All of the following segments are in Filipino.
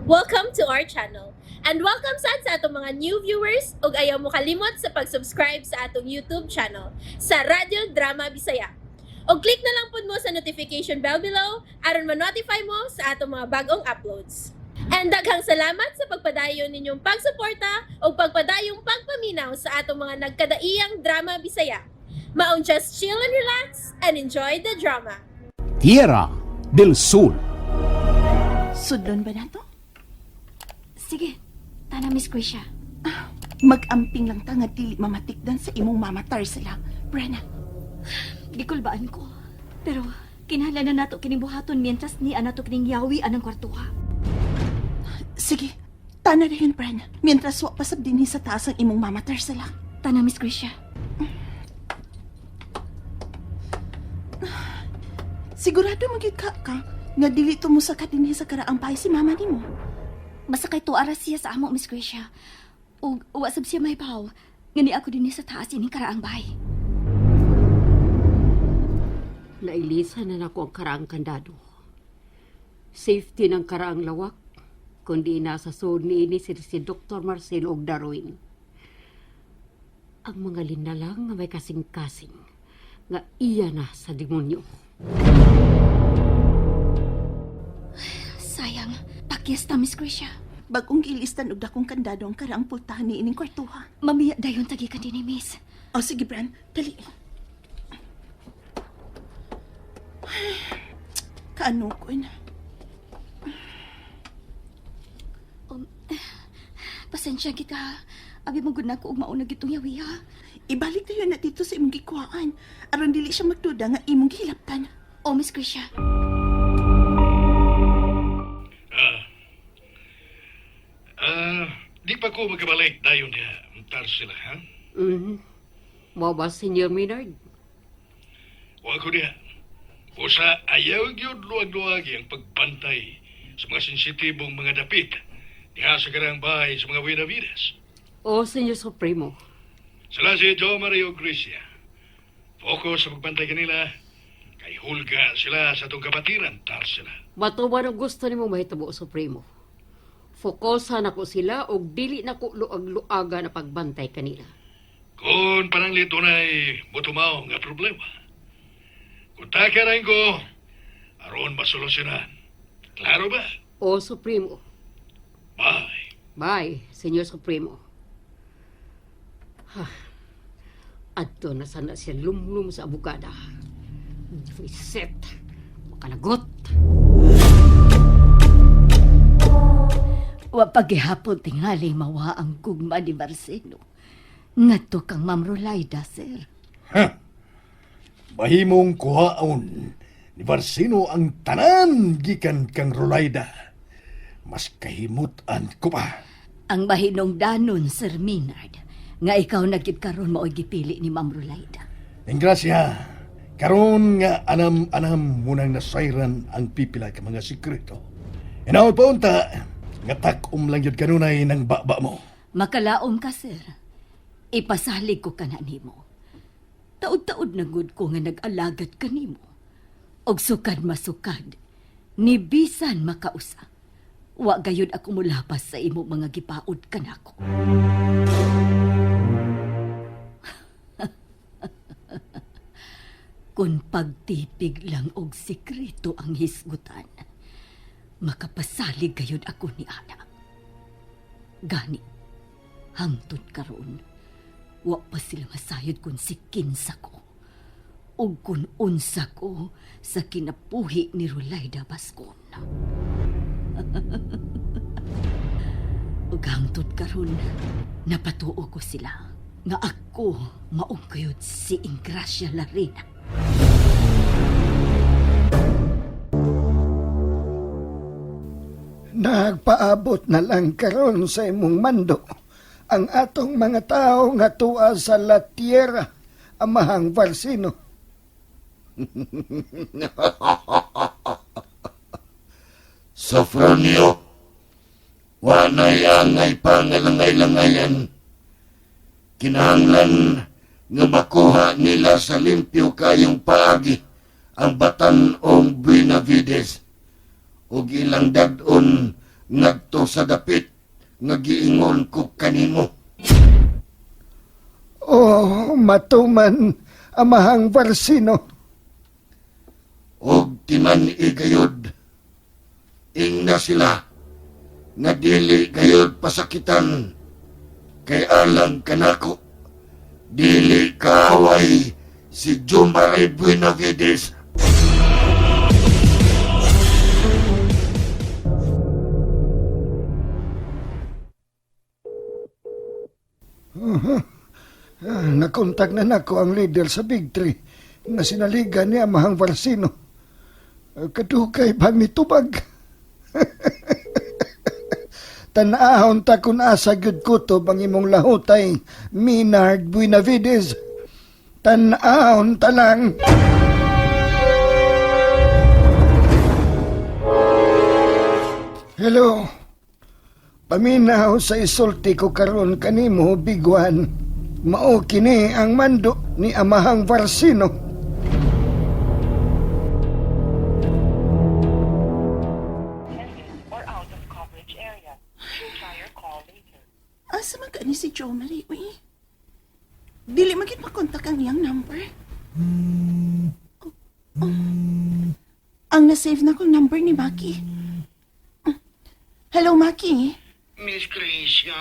Welcome to our channel. And welcome sa atong mga new viewers ug ayaw mo kalimot sa pag-subscribe sa atong YouTube channel sa Radio Drama Bisaya. O click na lang pud mo sa notification bell below aron ma-notify mo sa atong mga bagong uploads. And daghang salamat sa pagpadayon ninyong pagsuporta o pagpadayong pagpaminaw sa atong mga nagkadaiyang Drama Bisaya. Maong just chill and relax and enjoy the drama. Tierra del Sur. Sudlon ba na to? Sige, tana Miss Grisha. Mag-amping lang ta nga dili mamatikdan sa imong mamatar sila, Brenna. Gikulbaan ko. Pero kinahanglan na nato kining buhaton mientras ni anato kining yawi anang kwartuha. Sige, tana na yun, Brenna. Mientras wa pasab dinhi sa taas ang imong mamatar sila. Tana Miss Grisha. Sigurado magyud ka nga dili to mo sa dinhi sa karaang bahay si mama nimo. Basta kay tuara siya sa amo Miss Grisha. Ug wa sab siya may bahaw. Ngani ako dinhi sa taas ining karaang bahay. Nailisan na nako ang karaang kandado. Safety ng karaang lawak, kundi nasa sud niini si Dr. Marcelo og Darwin. Ang mga linalang nga may kasing-kasing, nga iya na sa demonyo. Sayang, pakyas ta Miss Grisha. Bagong gilistan og dakong kandado ang karaang pultahan ni ining kwartuha. Mamiya dayon tagi ka dinhi Miss. O sige, Bren, dali. Kaano ko na? Pasensya kita. Abi magud na ko ug mauna gitong yawi ha. Ibalik tayo na dito sa imong gikuhaan. Aron dili siya magduda nga imong gihilaptan. O Miss Grisha. Di pa ko magkabalik dayon niya. Muntar sila, ha? Mao ba, Senior Maynard? Huwag ko niya. Busa ayaw yun luwag-luwag ang pagbantay sa mga sensitibong mga dapit diha sa karang bahay sa mga Buenavides. O, Senior Supremo? Sila si Jo Mario Gracia. Focus sa pagbantay kanila. Kay hulga sila sa itong kapatiran, tar sila. Matuman ang gusto ni mong mahitabo, Supremo. Fokusan ako sila o dili na ko luag-luaga na pagbantay kanila. Kung pananglit dunay mutumaw nga problema. Kung takarain ko, aron masolusyonan. Klaro ba? O, Supremo? Bye. Bye, Senior Supremo. Adto na sana siya lumlum sa abugada. Reset. Makalagot. Wa pagihapon tingali mawa ang gugma ni Marcelo. Ngadto kang Ma'am Rolaida, sir. Mahimong kuhaon ni Barsino ang tanan gikan kang Rolaida. Mas kahimutan ko pa. Ang mahinungdanon, Sir Maynard, nga ikaw nagid karon mao'y gipili ni Ma'am Rolaida. Ingrasya, karon nga anam-anam munang nasayran ang pipila ka mga sikreto. Inaot pa unta, nga tak-um lang yun kanunay ng baba mo. Makalaom ka, sir. Ipasalig ko ka na nimo. Taod-taod na gud ko nga nag-alagad ka nimo. Og sukad masukad, ni bisan makausa. Wa gayud ako mulapas sa imo mga gipaod kanako. Kung pagtipig lang og sikreto ang hisgutan, makapasalig gayud ako ni Ana. Gani, hangtod karon, wa pa sila masayod kung si kinsa ko. O kung unsa ko sa kinapuhi ni Rolaida Bascon. Ug hangtod karon, napatuo ko sila nga ako maugayod si Ingracia Larena. Nagpaabot na lang karon sa imong mando ang atong mga tao nga tuwa sa La Tierra, amahang Barsino. Sofronio, wanay angay pangalangay-langayan. Kinahanglan nga makuha nila sa limpyo kayong paagi ang Batan-ong Buenavides ug ilang dad-on ngadto sa dapit nga giingon ko kanimo. Oh, matuman, Amahang Varsino. Og timan igayod. Ingna sila nga dili gayod pasakitan kay alang kanako. Dili kaaway si Jumari Buenavides. Nakontak na nako ang leader sa Big Tree na sinaligan ni Amahang Varsino. Kadugay bang nitubag? Tanahon ta kung asa gyud kutob ang imong lahutay, Minard Buenavides. Tanahon ta lang. Hello. Paminaw sa isulti ko karon kanimo, Bigwan. Mao kini ang mando ni Amahang Varsino. Asa man ka ni si Jo Marie, uy? Dili magit makontak ang iyang number. Ang nasave na kong number ni Maki. Hello, Maki. Miss Tricia,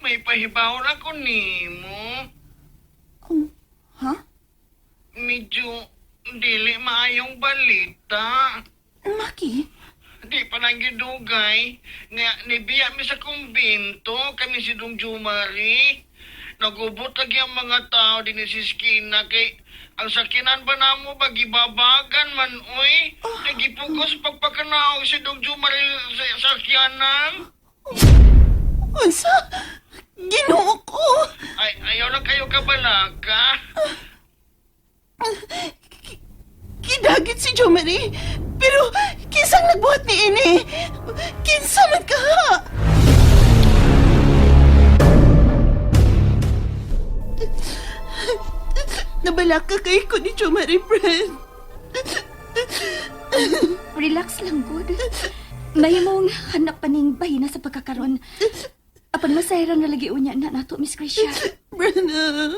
may pahibaw na ko nimo. Ha? Medyo dili maayong balita. Maki? Di pa nang gidugay. Nga nibiya mi sa kumbinto kami si Dong Jumari. Nagubot lagi ang mga tao din si Skina kay ang sakinan ba namo bagibabagan man oy. Nagipugos pagpakanaog si Dong Jumari sa sakyanan. Unsa? Ginoo ko! Ay, ayaw lang kayo kabalaga. Kidagit si Jo Marie. Pero kinsang nagbuhat ni ini? Kinsa man ka? Nabalaka kay ko ni Jo Marie, friend. Relax lang, good. Mahimong hanap paning bahina sa pagkakaroon. Apan masayran na lagi unya na nato, Miss Gracia. Brenna.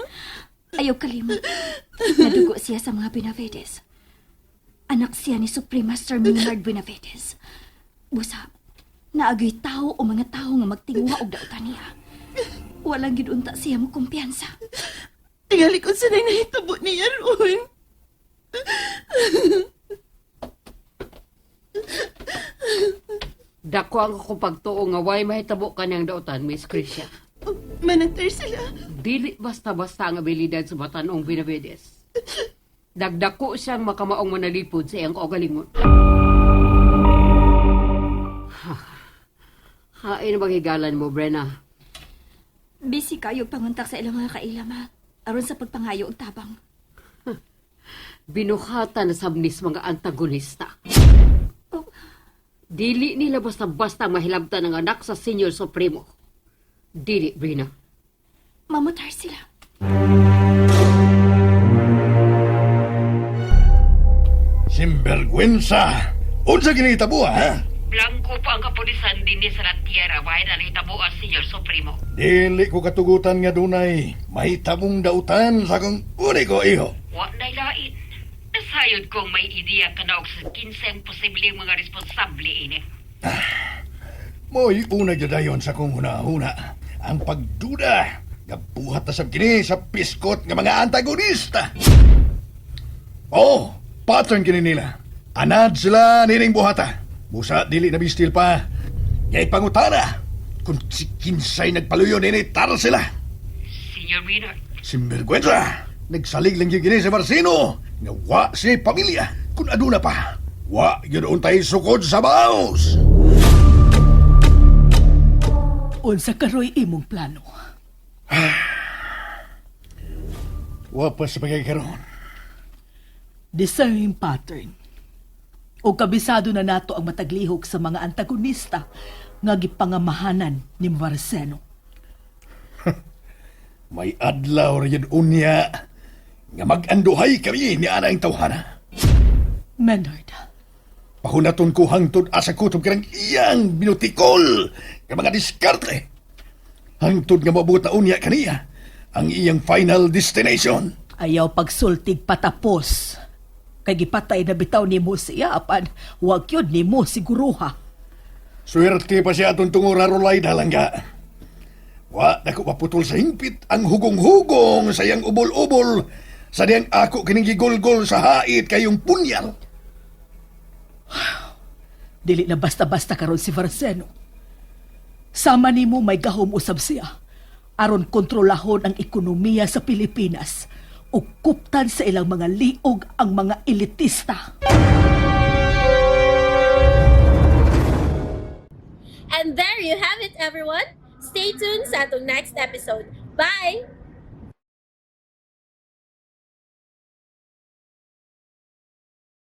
Ayaw kalimot. Nadugo siya sa mga Benavides. Anak siya ni Supreme Master Minard Benavides. Busa, naagay tao o mga tao nga magtingwa og dautan niya. Walang gidunta siya mo kumpiyansa. Tingali ko sanay nahitabo niya ron. Dako ang akong pagtuo nga way mahitabo ka niyang dautan, Miss Tricia. Manater sila. Dili basta-basta ang abilidad sa batanong Benavides. Dagdako siyang makamaong manalipod sa iyang kaugalingon. Hain na magigalan mo, Brenna. Busy kayo panguntak sa ilang mga kailama. Aron sa pagpangayo og tabang. Binuhatan na sabnis mga antagonista. Dili nila basta-basta mahilabtan ng anak sa Senior Supremo. Dili, Brina. Mamutar sila. Simbergwensa! Unsa ginitabo, ha? Blanco pa ang kapulisan din sa La Tierra bayan na hitabo ang Senior Supremo. Dili ko katugutan nga dunay. Mahitabong dautan sa kong uni ko, iho. Wa na'y lain. Nasayod kong may ideya ka na og sa 15 posibleng mga responsable ini. Mo'y una gyudayon sa kong huna-huna. Ang pagduda. Gabuhat na sab kini sa piskot nga mga antagonista. Oh, pattern kini nila. Anad sila nining buhata. Busa dili na bistil pa. Nga'y pangutana. Kung si kinsay nagpaluyo nini, tara sila. Senior Maynard. Simbergwensa. Nagsalig lang yung gini sa Marcino. Nga wa si pamilya. Kung aduna pa. Wa yun untay sukod sa baos. Unsa karoy imong plano? Wa pa sa pagkakaroon. The same pattern. O kabisado na nato ang mataglihok sa mga antagonista nga gipangamahanan ni Marceno. May adlaw rin unya nga mag-anduhay kami ni anang tawhana. Menard, Pahunaton ko hangtod asa kutob karang iyang binutikol nga mga diskarte. Hangtod nga mabuta unya kaniya ang iyang final destination. Ayaw pagsultig patapos. Kay gipatay na bitaw nimo siya apan wag yun nimo siguruha. Swerte pa siya atong tungura rolay dalangga. Wa na ko maputol sa hingpit ang hugong-hugong sa iyang ubol-ubol sa diyang ako kining gigolgol sa hait kayong punyal. Dili na basta-basta karon si Varseno. Sama nimo may gahom usab siya aron kontrolahon ang ekonomiya sa Pilipinas ug kuptan sa ilang mga liog ang mga elitista. And there you have it, everyone. Stay tuned sa atong next episode. Bye!